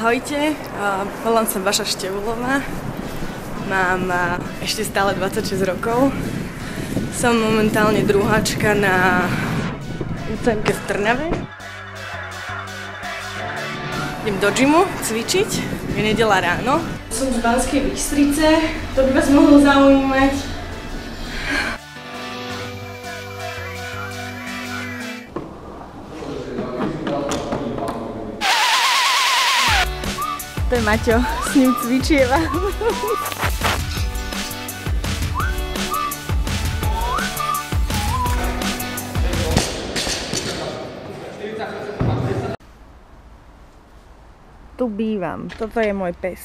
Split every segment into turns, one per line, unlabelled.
Ahojte, volám sa Vaša Števulová, mám ešte stále 26 rokov, som momentálne druháčka na UCMke v Trnave. Idem do gymu cvičiť, je nedeľa ráno. Som z Banskej Bystrice, to by vás mohlo zaujímať. To je Maťo, s ním cvičieva. Tu bývam, toto je môj pes.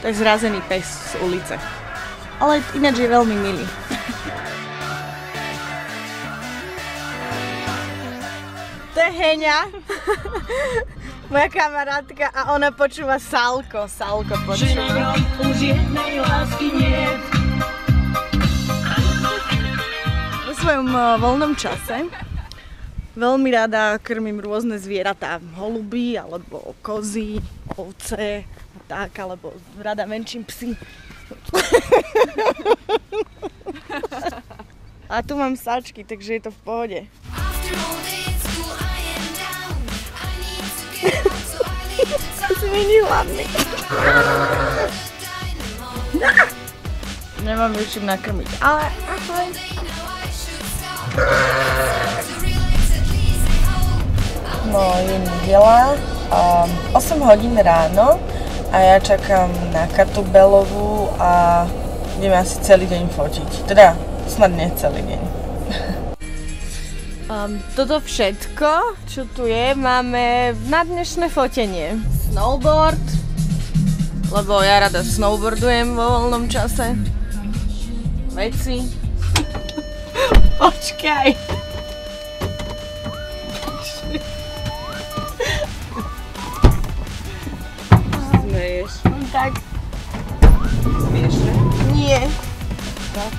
To je zrazený pes z ulice, ale ináč je veľmi milý. To je Heňa, moja kamarátka, a ona počúva Salko. Salko počúva. Vo svojom voľnom čase veľmi rada krmím rôzne zvieratá. Holuby, alebo kozy, ovce a tak, alebo rada menším psy. A tu mám sačky, takže je to v pohode. Si není hladný. Nemám ju čím nakrmiť, ale ahoj. No, je nedeľa, 8 hodín ráno a ja čakám na Katu Belovú a ideme asi celý deň fotiť. Teda, snad nie celý deň. Toto všetko, čo tu je, máme na dnešné fotenie. Snowboard, lebo ja rada snowboardujem vo voľnom čase. Veci. Počkaj. Smeješ. Tak. Smiešne? Nie. Tak.